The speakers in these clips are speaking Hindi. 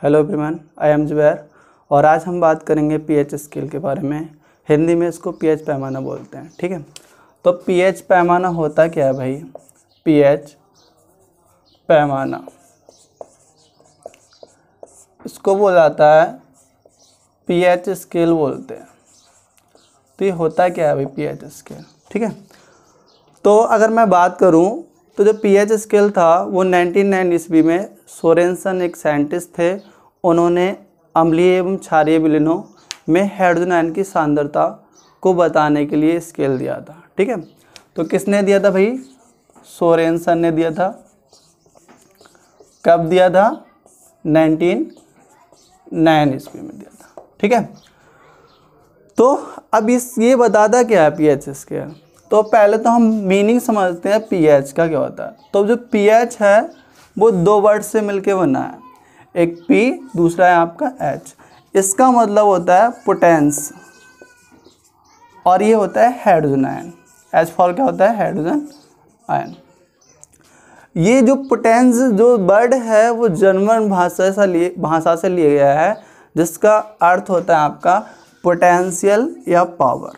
Hello everyone, I am Zubair और आज हम बात करेंगे पीएच स्केल के बारे में। हिंदी में इसको पीएच पैमाना बोलते हैं। ठीक है, तो पीएच पैमाना होता क्या है भाई? पीएच पैमाना इसको बोला जाता है पीएच स्केल बोलते हैं। तो ये होता क्या है भाई पीएच स्केल? ठीक है, तो अगर मैं बात करूं तो जो पीएच स्केल था वो 1909 ईस्वी में सोरेनसन एक साइंटिस्ट थे। उन्होंने अम्लीय एवं क्षारीय विलयनों में हाइड्रोजन आयन की सांद्रता को बताने के लिए स्केल दिया था। ठीक है, तो किसने दिया था भाई? सोरेनसन ने दिया था। कब दिया था? 1909 ईस्वी में दिया था। ठीक है, तो अब ये बताता क्या है पीएच स्केल? तो पहले तो हम मीनिंग समझते हैं पीएच का क्या होता है। तो जो पीएच है वो दो वर्ड से मिलके बना है, एक पी, दूसरा है आपका एच। इसका मतलब होता है पोटेंस और ये होता है हाइड्रोजन आयन। एच फॉर क्या होता है? Hydrogen ion. ये जो पोटेंस जो वर्ड है वो जर्मन भाषा से लिया गया है, जिसका अर्थ होता है आपका पोटेंशियल या पावर।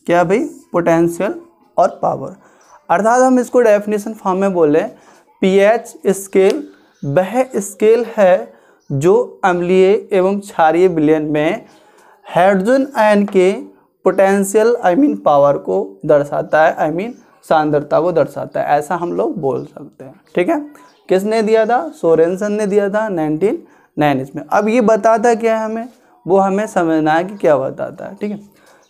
क्या भाई? पोटेंशियल और पावर। अर्थात हम इसको डेफिनेशन फॉर्म में बोले, पीएच स्केल वह स्केल है जो अम्लीय एवं क्षारीय विलयन में हाइड्रोजन आयन के पोटेंशियल पावर को दर्शाता है, सांद्रता को दर्शाता है। ऐसा हम लोग बोल सकते हैं। ठीक है, किसने दिया था? सोरेनसन ने दिया था 1909 में। अब ये बताता क्या है हमें? वो हमें समझना है कि क्या बताता है। ठीक है,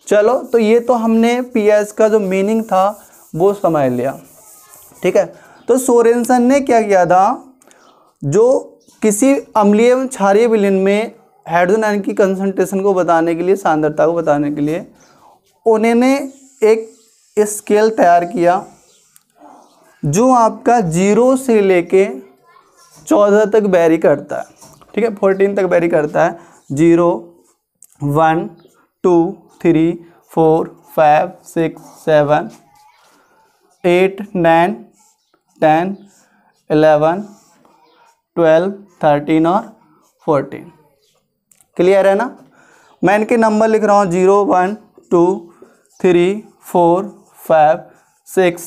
चलो, तो ये तो हमने पीएच का जो मीनिंग था वो समझ लिया। ठीक है, तो सोरेनसन ने क्या किया था? जो किसी अम्लीय एवं क्षारीय विलयन में हाइड्रोजन आयन की कंसंट्रेशन को बताने के लिए, सांद्रता को बताने के लिए उन्होंने एक स्केल तैयार किया जो आपका 0 से लेके 14 तक वेरी करता है। ठीक है, 14 तक वेरी करता है। 0, 1, 2, 3, 4, 5, 6, 7, 8, 9, 10, 11, 12, 13 और 14। क्लियर है ना? मैं इनके नंबर लिख रहा हूँ 0, 1, 2, 3, 4, 5, 6,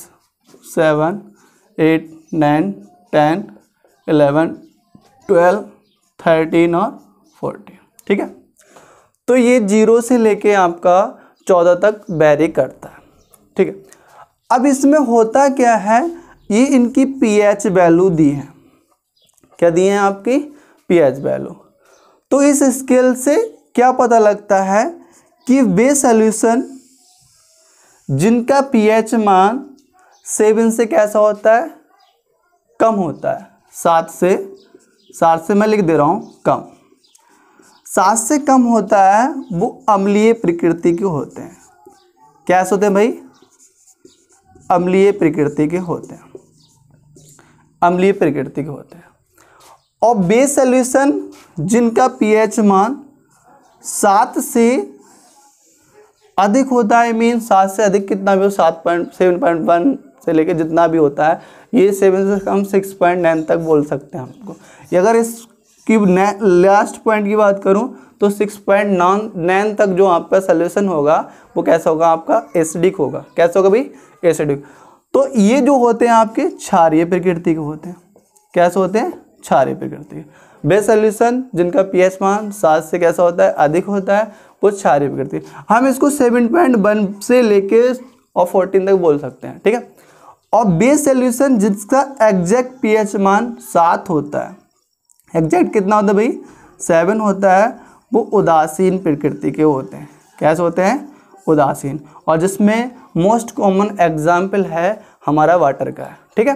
7, 8, 9, 10, 11, 12, 13 और 14। ठीक है, तो ये 0 से लेके आपका 14 तक वेरी करता है। ठीक है, अब इसमें होता क्या है? ये इनकी पीएच वैल्यू दी है। क्या दी है आपकी? PH value. तो इस स्केल से क्या पता लगता है कि वे सॉल्यूशन जिनका पीएच मान 7 से कैसा होता है? कम होता है। 7 से मैं लिख दे रहा हूँ कम। 7 से कम होता है वो अम्लीय प्रकृति के होते हैं। कैसे होते हैं भाई? अम्लीय प्रकृति के होते हैं। अम्लीय प्रकृति के होते हैं। और बेस सॉल्यूशन जिनका पीएच मान 7 से अधिक होता है, 7 से अधिक कितना भी हो, 7.1 से लेके जितना भी होता है, ये 7 से कम 6.9 तक बोल सकते हैं हमको। अगर इसकी लास्ट पॉइंट की बात करूं तो 6.9 तक जो आपका सोल्यूशन होगा वो कैसा होगा? आपका एसिडिक होगा। कैसा होगा भाई? एसिडिक। तो ये जो होते हैं आपके क्षारीय प्रकृति के होते हैं। कैसे होते हैं? क्षारीय प्रकृति के। बेस सोल्यूशन जिनका पीएच मान 7 से कैसा होता है? अधिक होता है, वो क्षारीय प्रकृति। हम इसको 7.1 से लेके और 14 तक बोल सकते हैं। ठीक है, और बेस सोल्यूशन जिसका एग्जैक्ट पीएच मान 7 होता है, एग्जैक्ट कितना होता है भाई? 7 होता है, वो उदासीन प्रकृति के होते हैं। कैसे होते हैं? उदासीन। और जिसमें मोस्ट कॉमन एग्जाम्पल है हमारा वाटर का है। ठीक है,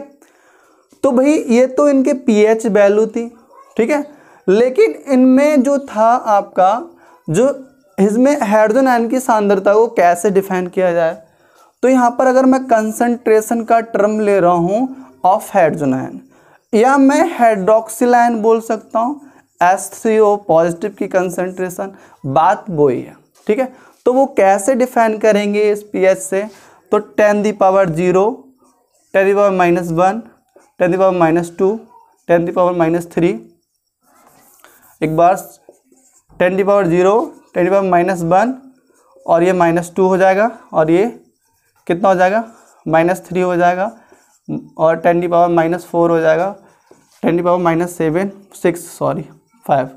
तो भाई ये तो इनके पीएच वैल्यू थी। ठीक है, लेकिन इनमें जो था आपका जो इसमें हाइड्रोजन आयन की सांद्रता को कैसे डिफाइन किया जाए? तो यहाँ पर अगर मैं कंसंट्रेशन का टर्म ले रहा हूँ ऑफ हाइड्रोजन आयन, या मैं हाइड्रोक्सिल आयन बोल सकता हूँ, H3O पॉजिटिव की कंसंट्रेशन, बात वो ही है। ठीक है, तो वो कैसे डिफाइन करेंगे इस पीएच से? तो 10⁻⁻⁻⁻, 10⁻⁻⁻1, 10⁻⁻⁻2, 10⁻⁻⁻3 एक बार 10⁻0 10⁻−1 और ये -2 हो जाएगा और ये कितना हो जाएगा -3 हो जाएगा और 10⁻−4 हो जाएगा 10⁻7 6 सॉरी 5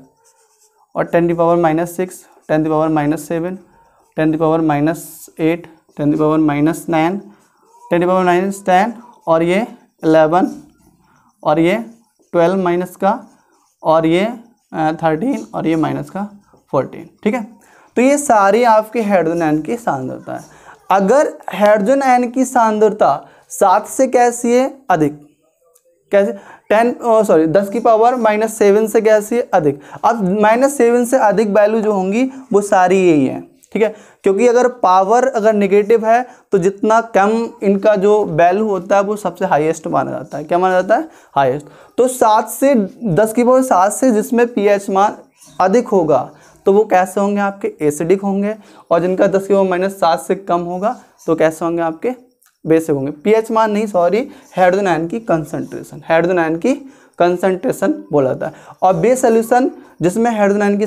और 10⁻6 10⁻7 10⁻8 10⁻9 10⁻10 और ये 11 और ये 12 माइनस का और ये 13 और ये माइनस का 14। ठीक है, तो ये सारी आपके हाइड्रोजन आयन की सांद्रता है। अगर हाइड्रोजन आयन की सांद्रता 7 से कैसी है अधिक, कैसे 10⁻⁻7 से कैसी है अधिक। अब -7 से अधिक वैल्यू जो होंगी वो सारी यही है। ठीक है, क्योंकि अगर पावर अगर नेगेटिव है तो जितना कम इनका जो वैल्यू होता है वो सबसे हाईएस्ट माना जाता है। क्या माना जाता है? हाईएस्ट। तो 7 से 10⁻7 से जिसमें पीएच मान अधिक होगा तो वो कैसे होंगे? आपके एसिडिक होंगे, और जिनका 10⁻7 से कम होगा तो कैसे होंगे? आपके बेसिक होंगे। पीएच मान नहीं, सॉरी, हाइड्रोजन आयन की कंसंट्रेशन, हाइड्रोजन आयन की कंसंट्रेशन बोला जाता है। और बेस सॉल्यूशन जिसमें हाइड्रोजन आयन की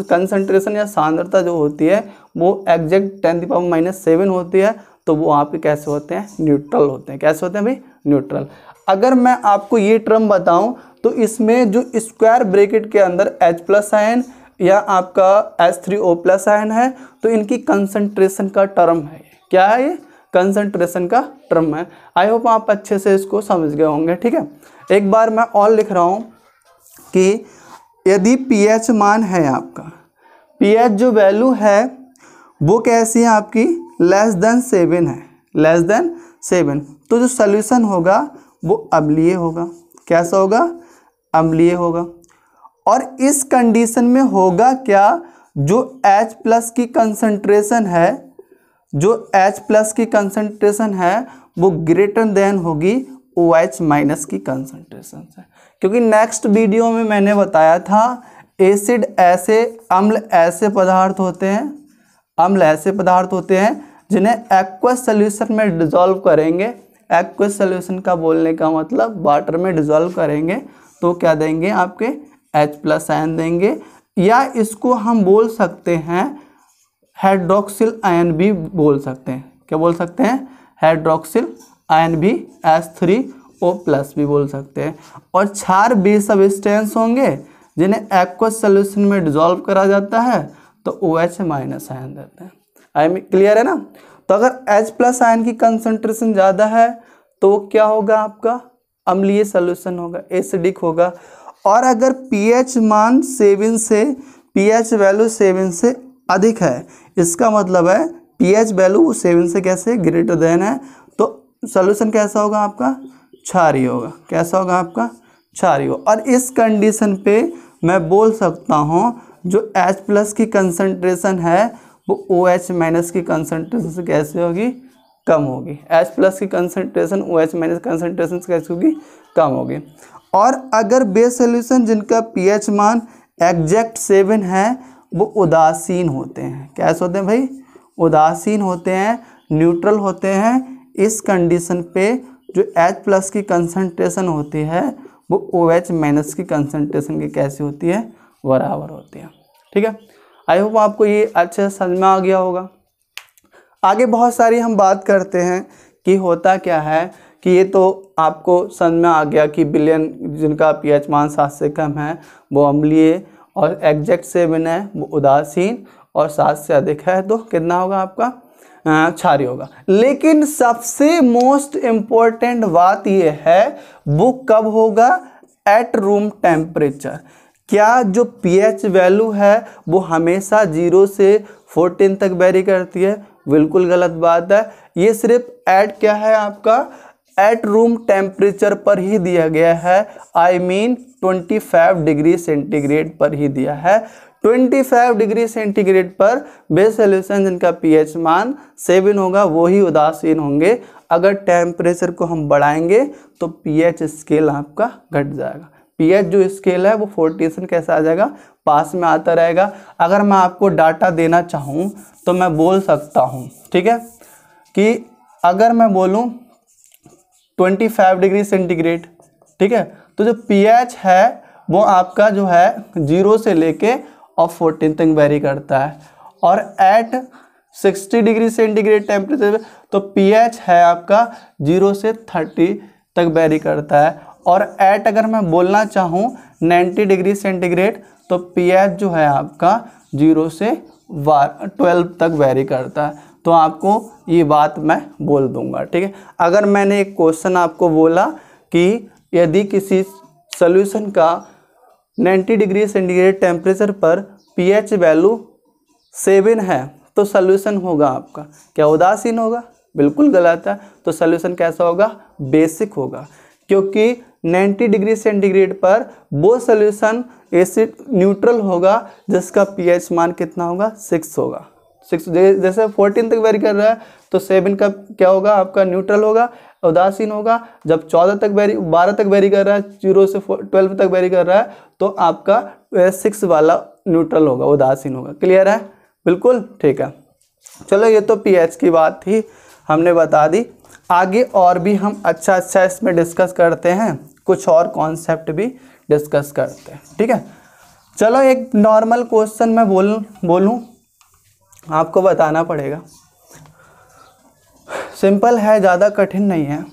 कंसंट्रेशन या सांद्रता जो होती है वो एग्जैक्ट 10⁻7 होती है, तो वो आपके कैसे होते हैं? न्यूट्रल होते हैं। कैसे होते हैं भाई? न्यूट्रल। अगर मैं आपको ये टर्म बताऊं तो इसमें जो स्क्वायर ब्रैकेट के अंदर H+ आयन या आपका H3O+ आयन है तो इनकी कंसंट्रेशन का टर्म है। क्या है ये? कंसंट्रेशन का टर्म है। आई होप आप अच्छे से इसको समझ गए होंगे। ठीक है, एक बार मैं और लिख रहा हूँ कि यदि पीएच मान है आपका, पीएच जो वैल्यू है वो कैसी है आपकी? <7 है, <7, तो जो सॉल्यूशन होगा वो अम्लीय होगा। कैसा होगा? अम्लीय होगा। और इस कंडीशन में होगा क्या? जो H+ की कंसंट्रेशन है, जो H+ की कंसंट्रेशन है वो ग्रेटर देन होगी OH- की कंसंट्रेशन से। क्योंकि नेक्स्ट वीडियो में मैंने बताया था एसिड ऐसे, अम्ल ऐसे पदार्थ होते हैं, अम्ल ऐसे पदार्थ होते हैं जिन्हें एक्वस सॉल्यूशन में डिसॉल्व करेंगे। एक्वस सॉल्यूशन का बोलने का मतलब वाटर में डिसॉल्व करेंगे तो क्या देंगे? आपके H+ आयन देंगे, या इसको हम बोल सकते हैं हाइड्रोक्सिल आयन भी बोल सकते हैं। क्या बोल सकते हैं? हाइड्रोक्सिल आयन भी, H3O+ भी बोल सकते हैं। और 4 बेस सब्सटेंस होंगे जिन्हें एक्वस सॉल्यूशन में डिसॉल्व करा जाता है तो OH- आयन देते हैं। आई मीन क्लियर है ना? तो अगर H+ आयन की कंसंट्रेशन ज़्यादा है तो क्या होगा? आपका अम्लीय सॉल्यूशन होगा, एसिडिक होगा। और अगर पीएच मान 7 से, पीएच वैल्यू 7 से अधिक है, इसका मतलब है पीएच वैल्यू 7 से कैसे? ग्रेटर देन है, तो सॉल्यूशन कैसा होगा? आपका क्षारीय होगा। कैसा होगा? आपका क्षारीय होगा। और इस कंडीशन पे मैं बोल सकता हूँ जो H+ की कंसंट्रेशन है वो OH- की कंसंट्रेशन से कैसे होगी? कम होगी। H+ की कंसंट्रेशन OH- कंसंट्रेशन से कैसे होगी? कम होगी। और अगर बेस सॉल्यूशन जिनका पीएच मान एग्जैक्ट 7 है वो उदासीन होते हैं। कैसे होते हैं भाई? उदासीन होते हैं, न्यूट्रल होते हैं। इस कंडीशन पे जो H+ की कंसंट्रेशन होती है वो OH- की कंसंट्रेशन की कैसी होती है? बराबर होती है। ठीक है, आई होप आपको ये अच्छे से समझ में आ गया होगा। आगे बहुत सारी हम बात करते हैं कि होता क्या है कि ये तो आपको समझ में आ गया कि बिलियन जिनका पीएच मान 7 से कम है वो अम्लीय, और एग्जैक्ट 7 है वो उदासीन, और 7 से अधिक है तो कितना होगा? आपका क्षारीय होगा। लेकिन सबसे मोस्ट इम्पोर्टेंट बात ये है वो कब होगा? At room temperature. क्या जो पीएच वैल्यू है वो हमेशा 0 से 14 तक वेरी करती है? बिल्कुल गलत बात है। ये सिर्फ एट क्या है? आपका एट रूम टेम्परेचर पर ही दिया गया है। आई मीन 25 डिग्री सेंटीग्रेड पर ही दिया है। 25 डिग्री सेंटीग्रेड पर बेस सॉल्यूशन जिनका पीएच मान 7 होगा वो ही उदासीन होंगे। अगर टेम्परेचर को हम बढ़ाएंगे तो पीएच स्केल आपका घट जाएगा। पीएच जो स्केल है वो 14 कैसा आ जाएगा? पास में आता रहेगा। अगर मैं आपको डाटा देना चाहूँ तो मैं बोल सकता हूँ, ठीक है, कि अगर मैं बोलूँ 25 डिग्री सेंटीग्रेड, ठीक है, तो जो पीएच है वो आपका जो है 0 से लेके और 14 तक वेरी करता है। और एट 60 डिग्री सेंटीग्रेड टेम्परेचर तो pH है आपका 0 से 30 तक वेरी करता है। और एट अगर मैं बोलना चाहूँ 90 डिग्री सेंटीग्रेड तो pH जो है आपका 0 से 12 तक वेरी करता है। तो आपको ये बात मैं बोल दूंगा, ठीक है। अगर मैंने एक क्वेश्चन आपको बोला कि यदि किसी सॉल्यूशन का 90 डिग्री सेंटीग्रेड टेम्परेचर पर pH वैल्यू 7 है तो सॉल्यूशन होगा आपका क्या, उदासीन होगा? बिल्कुल गलत है। तो सॉल्यूशन कैसा होगा? बेसिक होगा, क्योंकि 90 डिग्री सेंटीग्रेड पर वो सॉल्यूशन एसिड न्यूट्रल होगा जिसका pH मान कितना होगा? 6 होगा। 6 जैसे 14 तक वेरी कर रहा है तो 7 का क्या होगा? आपका न्यूट्रल होगा, उदासीन होगा। जब 12 तक वेरी कर रहा है, 0 से 12 तक वेरी कर रहा है तो आपका 6 वाला न्यूट्रल होगा, उदासीन होगा। क्लियर है? बिल्कुल ठीक है। चलो ये तो pH की बात थी, हमने बता दी। आगे और भी हम अच्छा इसमें डिस्कस करते हैं, कुछ और कॉन्सेप्ट भी डिस्कस करते हैं, ठीक है। चलो एक नॉर्मल क्वेश्चन मैं बोलूं आपको बताना पड़ेगा। सिंपल है, ज़्यादा कठिन नहीं है।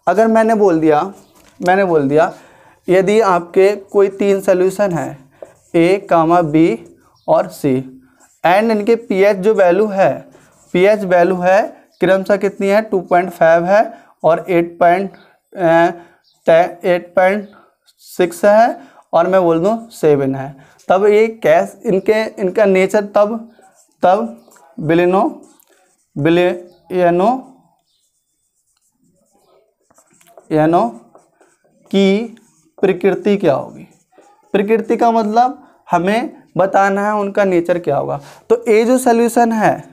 अगर मैंने बोल दिया यदि आपके कोई 3 सॉल्यूशन है A, B और C एंड इनके pH जो वैल्यू है, pH वैल्यू है क्रमशः कितनी है? 2.5 है और 8.6 है और मैं बोल दूँ 7 है। तब ये कैस इनका नेचर तब विलयनो की प्रकृति क्या होगी? प्रकृति का मतलब हमें बताना है उनका नेचर क्या होगा। तो ए जो सॉल्यूशन है,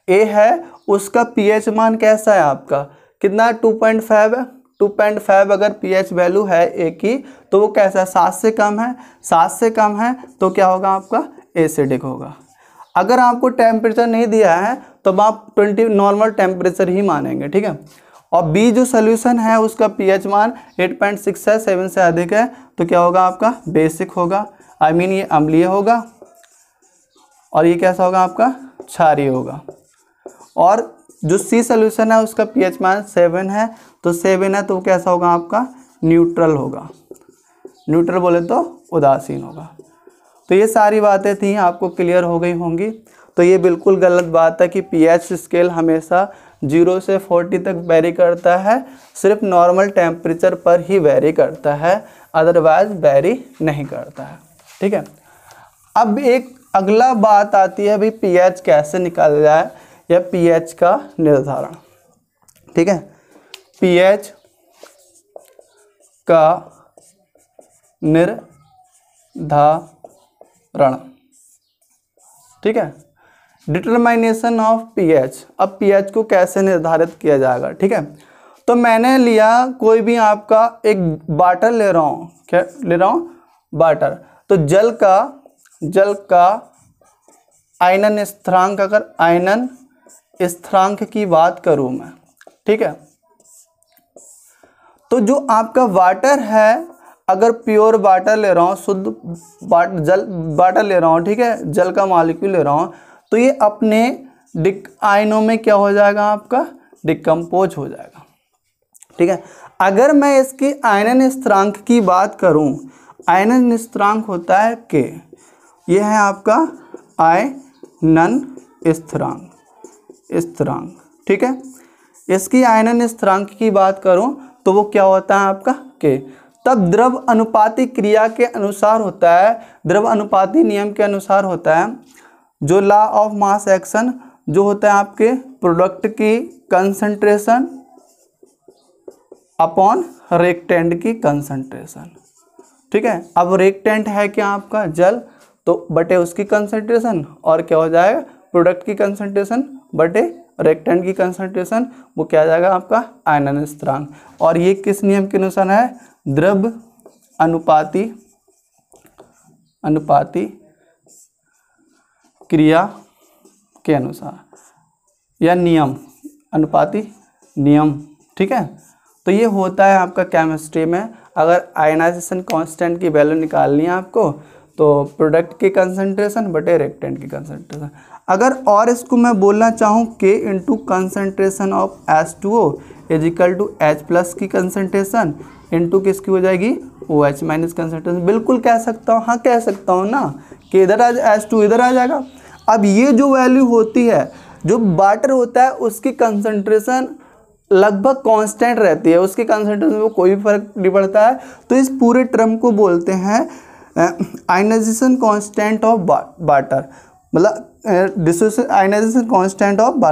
ए है, उसका pH मान कैसा है आपका? कितना? 2.5 है। 2.5 अगर pH वैल्यू है ए की तो वो कैसा है? 7 से कम है। 7 से कम है तो क्या होगा आपका? एसिडिक होगा। अगर आपको टेम्परेचर नहीं दिया है तो आप 20 नॉर्मल टेम्परेचर ही मानेंगे, ठीक है। और बी जो सॉल्यूशन है उसका pH मान 8.6 है, 7 से अधिक है तो क्या होगा आपका? बेसिक होगा। आई मीन ये अम्लीय होगा। और ये कैसा होगा आपका? क्षारीय होगा। और जो सी सॉल्यूशन है उसका pH मान 7 है, तो 7 है तो कैसा होगा आपका? न्यूट्रल होगा। न्यूट्रल बोले तो उदासीन होगा। तो ये सारी बातें थी, आपको क्लियर हो गई होंगी। तो ये बिल्कुल गलत बात है कि pH स्केल हमेशा 0 से 40 तक वेरी करता है, सिर्फ नॉर्मल टेम्परेचर पर ही वेरी करता है, अदरवाइज वेरी नहीं करता है, ठीक है। अब एक अगला बात आती है भाई pH कैसे निकाला जाए या pH का निर्धारण, ठीक है। pH का निर्धारण, ठीक है। डिटरमाइनेशन ऑफ pH। अब pH को कैसे निर्धारित किया जाएगा, ठीक है। तो मैंने लिया कोई भी आपका एक वाटर ले रहा हूँ, क्या ले रहा हूँ? वाटर। तो जल का आयनन स्थिरांक, अगर आयनन स्थिरांक की बात करूँ मैं, ठीक है, तो जो आपका वाटर है, अगर प्योर वाटर ले रहा हूँ, शुद्ध वाटर ले रहा हूँ, ठीक है, जल का मॉलिक्यूल ले रहा हूँ, तो ये अपने आयनों में क्या हो जाएगा आपका? डिकम्पोज हो जाएगा, ठीक है। अगर मैं इसकी आयनन स्थिरांक की बात करूं, आयनन स्थिरांक होता है के, ये है आपका आयनन स्थिरांक, ठीक है। इसकी आयनन स्थिरांक की बात करूं तो वो क्या होता है आपका? के। तब द्रव अनुपाती क्रिया के अनुसार होता है, द्रव अनुपाती नियम के अनुसार होता है, जो लॉ ऑफ मास एक्शन जो होता है आपके प्रोडक्ट की कंसंट्रेशन अपॉन रिएक्टेंट की कंसंट्रेशन, ठीक है। अब रिएक्टेंट है क्या आपका? जल, तो बटे उसकी कंसंट्रेशन, और क्या हो जाएगा? प्रोडक्ट की कंसंट्रेशन बटे रिएक्टेंट की कंसंट्रेशन, वो क्या आ जाएगा आपका? आयनन स्थिरांक। और ये किस नियम के अनुसार है? द्रव अनुपाती क्रिया के अनुसार, या नियम, अनुपाती नियम, ठीक है। तो ये होता है आपका केमिस्ट्री में। अगर आयनाइजेशन कांस्टेंट की वैल्यू निकालनी है आपको तो प्रोडक्ट की कंसंट्रेशन बटे रिएक्टेंट की कंसंट्रेशन। अगर और इसको मैं बोलना चाहूँ K into concentration of H2O is equal to H plus की कंसंट्रेशन इंटू किसकी हो जाएगी OH माइनस कंसंट्रेशन। बिल्कुल कह सकता हूँ, हाँ कह सकता हूँ ना कि इधर आ H2 इधर आ जाएगा। अब ये जो वैल्यू होती है, जो वाटर होता है उसकी कंसंट्रेशन लगभग कांस्टेंट रहती है, उसकी कंसंट्रेशन में कोई भी फर्क नहीं पड़ता है। तो इस पूरे टर्म को बोलते हैं आयनाइजेशन कांस्टेंट ऑफ वाटर, मतलब आयनाइजेशन कांस्टेंट ऑफ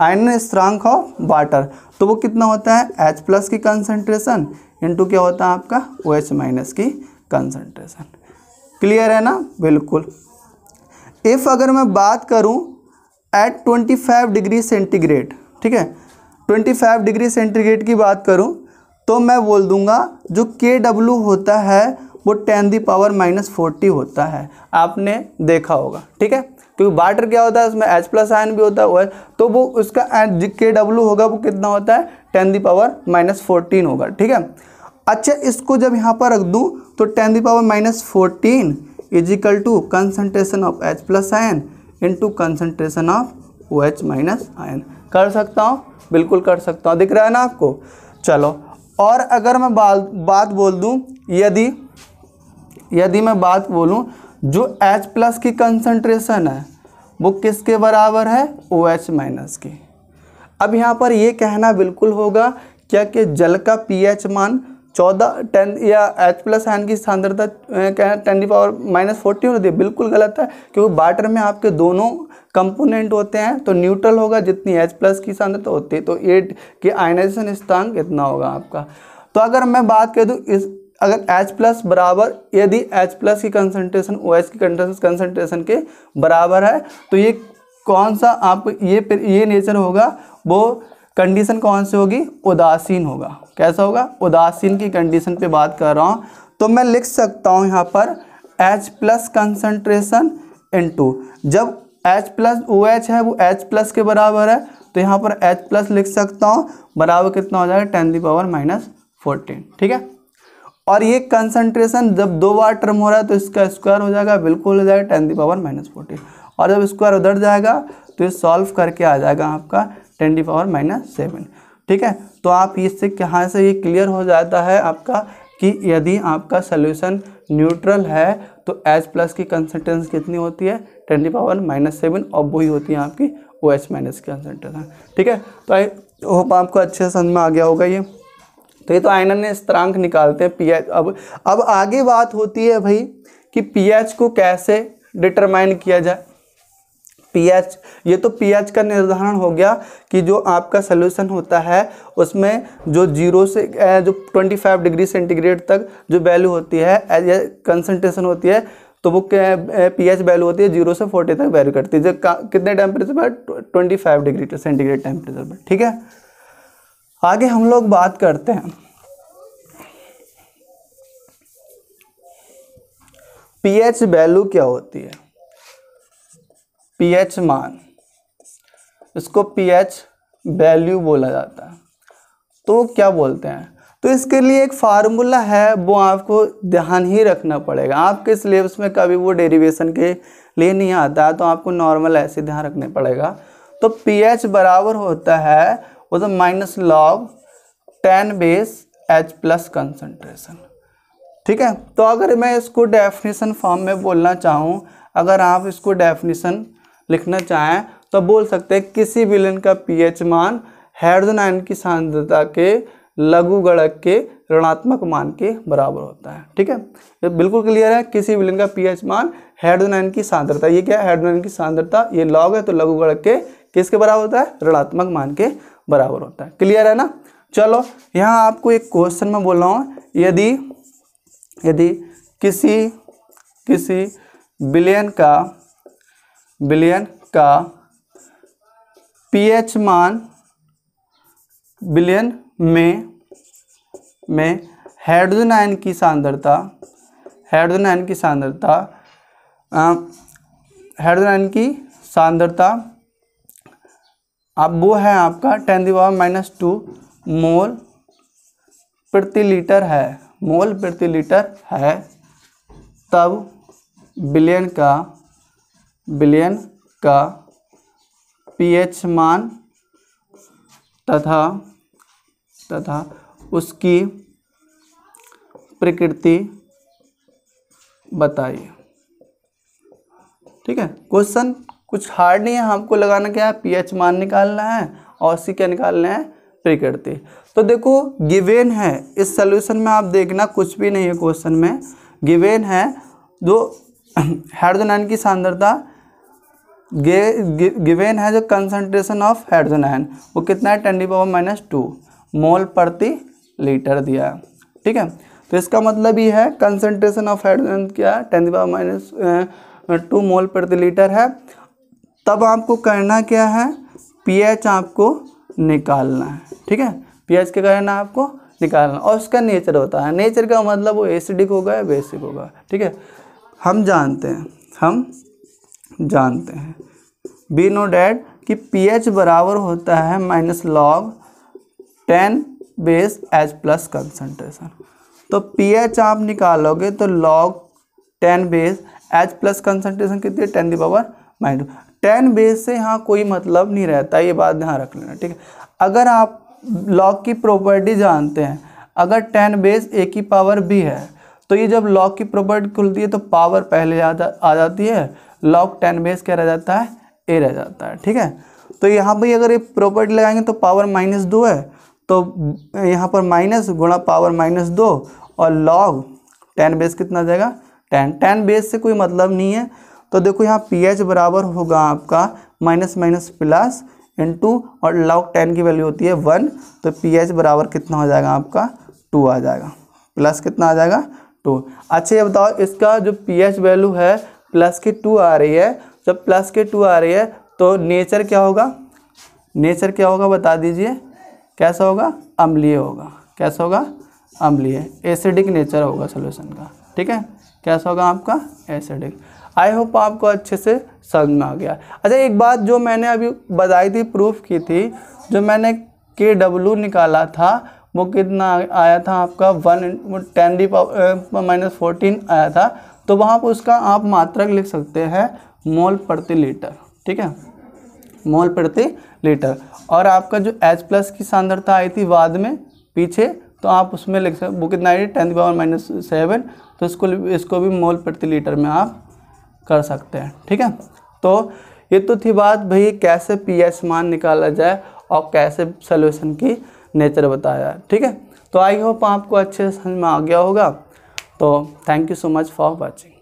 आयन स्थिरांक ऑफ वाटर। तो वो कितना होता है H प्लस की कंसंट्रेशन इंटू क्या होता है आपका OH माइनस की कंसंट्रेशन। क्लियर है ना? बिल्कुल। इफ़ अगर मैं बात करूं एट 25 डिग्री सेंटीग्रेड, ठीक है, 25 डिग्री सेंटीग्रेड की बात करूं तो मैं बोल दूंगा जो KW होता है वो 10⁻⁻40 होता है। आपने देखा होगा, ठीक है, क्योंकि वाटर क्या होता है उसमें H प्लस आयन भी होता है OH, तो वो उसका KW होगा वो कितना होता है 10⁻14 होगा, ठीक है। अच्छा, इसको जब यहाँ पर रख दूँ तो 10⁻14 is equal to concentration of H plus ion into concentration of OH minus ion. कर सकता हूँ, बिल्कुल कर सकता हूँ, दिख रहा है ना आपको। चलो, और अगर मैं बात बोल दूँ, यदि मैं बात बोलूँ जो H प्लस की कंसंट्रेशन है वो किसके बराबर है OH माइनस की। अब यहाँ पर ये कहना बिल्कुल होगा क्या कि जल का pH मान 10 या H प्लस आयन की सांद्रता 10⁻⁻40 होती है। बिल्कुल गलत है, क्योंकि वाटर में आपके दोनों कंपोनेंट होते हैं तो न्यूट्रल होगा। जितनी H प्लस की सांद्रता होती है तो 8 की आयनाइजेशन स्थिरांक कितना होगा आपका। तो अगर मैं बात कर दूँ अगर H प्लस बराबर, यदि H प्लस की कंसंट्रेशन OH की कंसंट्रेशन के बराबर है तो ये कौन सा आप ये नेचर होगा, वो कंडीशन कौन सी होगी, उदासीन होगा। कैसा होगा, उदासीन की कंडीशन पे बात कर रहा हूँ। तो मैं लिख सकता हूँ यहाँ पर H प्लस कंसंट्रेशन इनटू, जब H प्लस OH है वो H प्लस के बराबर है तो यहाँ पर H प्लस लिख सकता हूँ, बराबर कितना हो जाएगा 10⁻14, ठीक है। और ये कंसंट्रेशन जब 2 बार टर्म हो रहा है तो इसका स्क्वायर हो जाएगा, बिल्कुल हो जाएगा 10⁻14। और जब स्क्वायर उधर जाएगा तो ये सॉल्व करके आ जाएगा आपका 10⁻7, ठीक है। तो आप इससे कहाँ से ये क्लियर हो जाता है आपका कि यदि आपका सोल्यूशन न्यूट्रल है तो H प्लस की कंसंट्रेशन कितनी होती है 10⁻7, और वही होती है आपकी OH माइनस की कंसंट्रेशन, ठीक है। तो आई होप आपको अच्छे से समझ में आ गया होगा ये। तो ये तो आयनन स्थिरांक निकालते हैं pH। अब आगे बात होती है भाई कि pH को कैसे डिटरमाइन किया जाए। pH, ये तो pH का निर्धारण हो गया कि जो आपका सोल्यूशन होता है उसमें जो 0 से जो 25 डिग्री सेंटीग्रेड तक जो वैल्यू होती है कंसंट्रेशन होती है तो वो pH वैल्यू होती है 0 से 40 तक वैरी करती है। जो कितने टेम्परेचर पर 25 डिग्री सेंटीग्रेड टेम्परेचर पर, ठीक है। आगे हम लोग बात करते हैं pH वैल्यू क्या होती है। pH मान, इसको pH वैल्यू बोला जाता है। तो क्या बोलते हैं, तो इसके लिए एक फार्मूला है, वो आपको ध्यान ही रखना पड़ेगा। आपके सिलेबस में कभी वो डेरिवेशन के लिए नहीं आता है तो आपको नॉर्मल ऐसे ध्यान रखने पड़ेगा। तो pH बराबर होता है वो तो -log10 H+ कंसंट्रेशन, ठीक है। तो अगर मैं इसको डेफिनेशन फॉर्म में बोलना चाहूँ, अगर आप इसको डेफिनेशन लिखना चाहें तो बोल सकते हैं किसी विलयन का pH मान हाइड्रोजन आयन की सांद्रता के लघुगणक के ऋणात्मक मान के बराबर होता है, ठीक है। ये बिल्कुल क्लियर है। किसी विलयन का pH मान हाइड्रोजन आयन की सांद्रता, ये क्या है हाइड्रोजन आयन की सांद्रता, ये लॉग है तो लघुगणक के किसके बराबर होता है, ऋणात्मक मान के बराबर होता है। क्लियर है ना। चलो, यहाँ आपको एक क्वेश्चन में बोल रहा हूँ, यदि किसी विलयन का pH मान विलयन में हाइड्रोजन आयन की सांद्रता अब वो है आपका 10⁻² मोल प्रति लीटर है, मोल प्रति लीटर है, तब बिलियन का पीएच मान तथा उसकी प्रकृति बताइए। ठीक है, क्वेश्चन कुछ हार्ड नहीं है, हमको लगाना क्या है, पीएच मान निकालना है और उसकी क्या निकालना है, प्रकृति। तो देखो गिवेन है, इस सॉल्यूशन में आप देखना कुछ भी नहीं है क्वेश्चन में, गिवेन है जो हाइड्रोजन आयन की सांद्रता गिवेन है, जो कंसंट्रेशन ऑफ हाइड्रोजन आयन वो कितना है 10⁻⁻² मोल प्रति लीटर दिया है। ठीक है, तो इसका मतलब ये है कंसंट्रेशन ऑफ हाइड्रोजन क्या है 10⁻² मोल प्रति लीटर है। तब आपको करना क्या है, पीएच आपको निकालना है। ठीक है, पीएच क्या करना है आपको निकालना, और उसका नेचर होता है, नेचर का मतलब वो एसिडिक होगा या बेसिक होगा। ठीक है, हम जानते हैं वी नो डैट कि पीएच बराबर होता है -log10 base H plus concentration. तो पीएच आप निकालोगे तो log10 base H plus concentration कितनी है 10⁻²। 10 बेस से यहाँ कोई मतलब नहीं रहता, ये बात ध्यान रख लेना। ठीक है, अगर आप log की प्रॉपर्टी जानते हैं, अगर 10 बेस a की पावर b है तो ये जब log की प्रॉपर्टी खुलती है तो पावर पहले आ जाती है, log 10 बेस क्या रह जाता है, a रह जाता है। ठीक है, तो यहाँ पर अगर ये प्रॉपर्टी लगाएंगे तो पावर -2 है, तो यहाँ पर माइनस गुणा पावर -2 और log 10 बेस कितना आ जाएगा 10 बेस से कोई मतलब नहीं है। तो देखो यहाँ pH बराबर होगा आपका -प्लस इंटू और log 10 की वैल्यू होती है 1, तो pH बराबर कितना हो जाएगा आपका 2 आ जाएगा, प्लस कितना आ जाएगा 2। अच्छा ये बताओ इसका जो pH वैल्यू है प्लस की 2 आ रही है, जब प्लस के 2 आ रही है तो नेचर क्या होगा, नेचर क्या होगा बता दीजिए, कैसा होगा, अम्लीय होगा। कैसा होगा, अम्लीय, एसिडिक नेचर होगा सॉल्यूशन का। ठीक है, कैसा होगा आपका, एसिडिक। आई होप आपको अच्छे से समझ में आ गया। अच्छा एक बात जो मैंने अभी बताई थी, प्रूफ की थी, जो मैंने KW निकाला था वो कितना आया था आपका 10⁻14 आया था, तो वहाँ पर उसका आप मात्रक लिख सकते हैं मोल प्रति लीटर। ठीक है, मोल प्रति लीटर। और आपका जो H प्लस की सांद्रता आई थी बाद में पीछे, तो आप उसमें लिख सकते, वो कितना आई 10⁻⁷, तो इसको भी मोल प्रति लीटर में आप कर सकते हैं। ठीक है, तो ये तो थी बात भाई कैसे पीएच मान निकाला जाए और कैसे सॉल्यूशन की नेचर बताया जाए। ठीक है, तो आई होप आपको अच्छे से समझ में आ गया होगा। तो thank you so much for watching.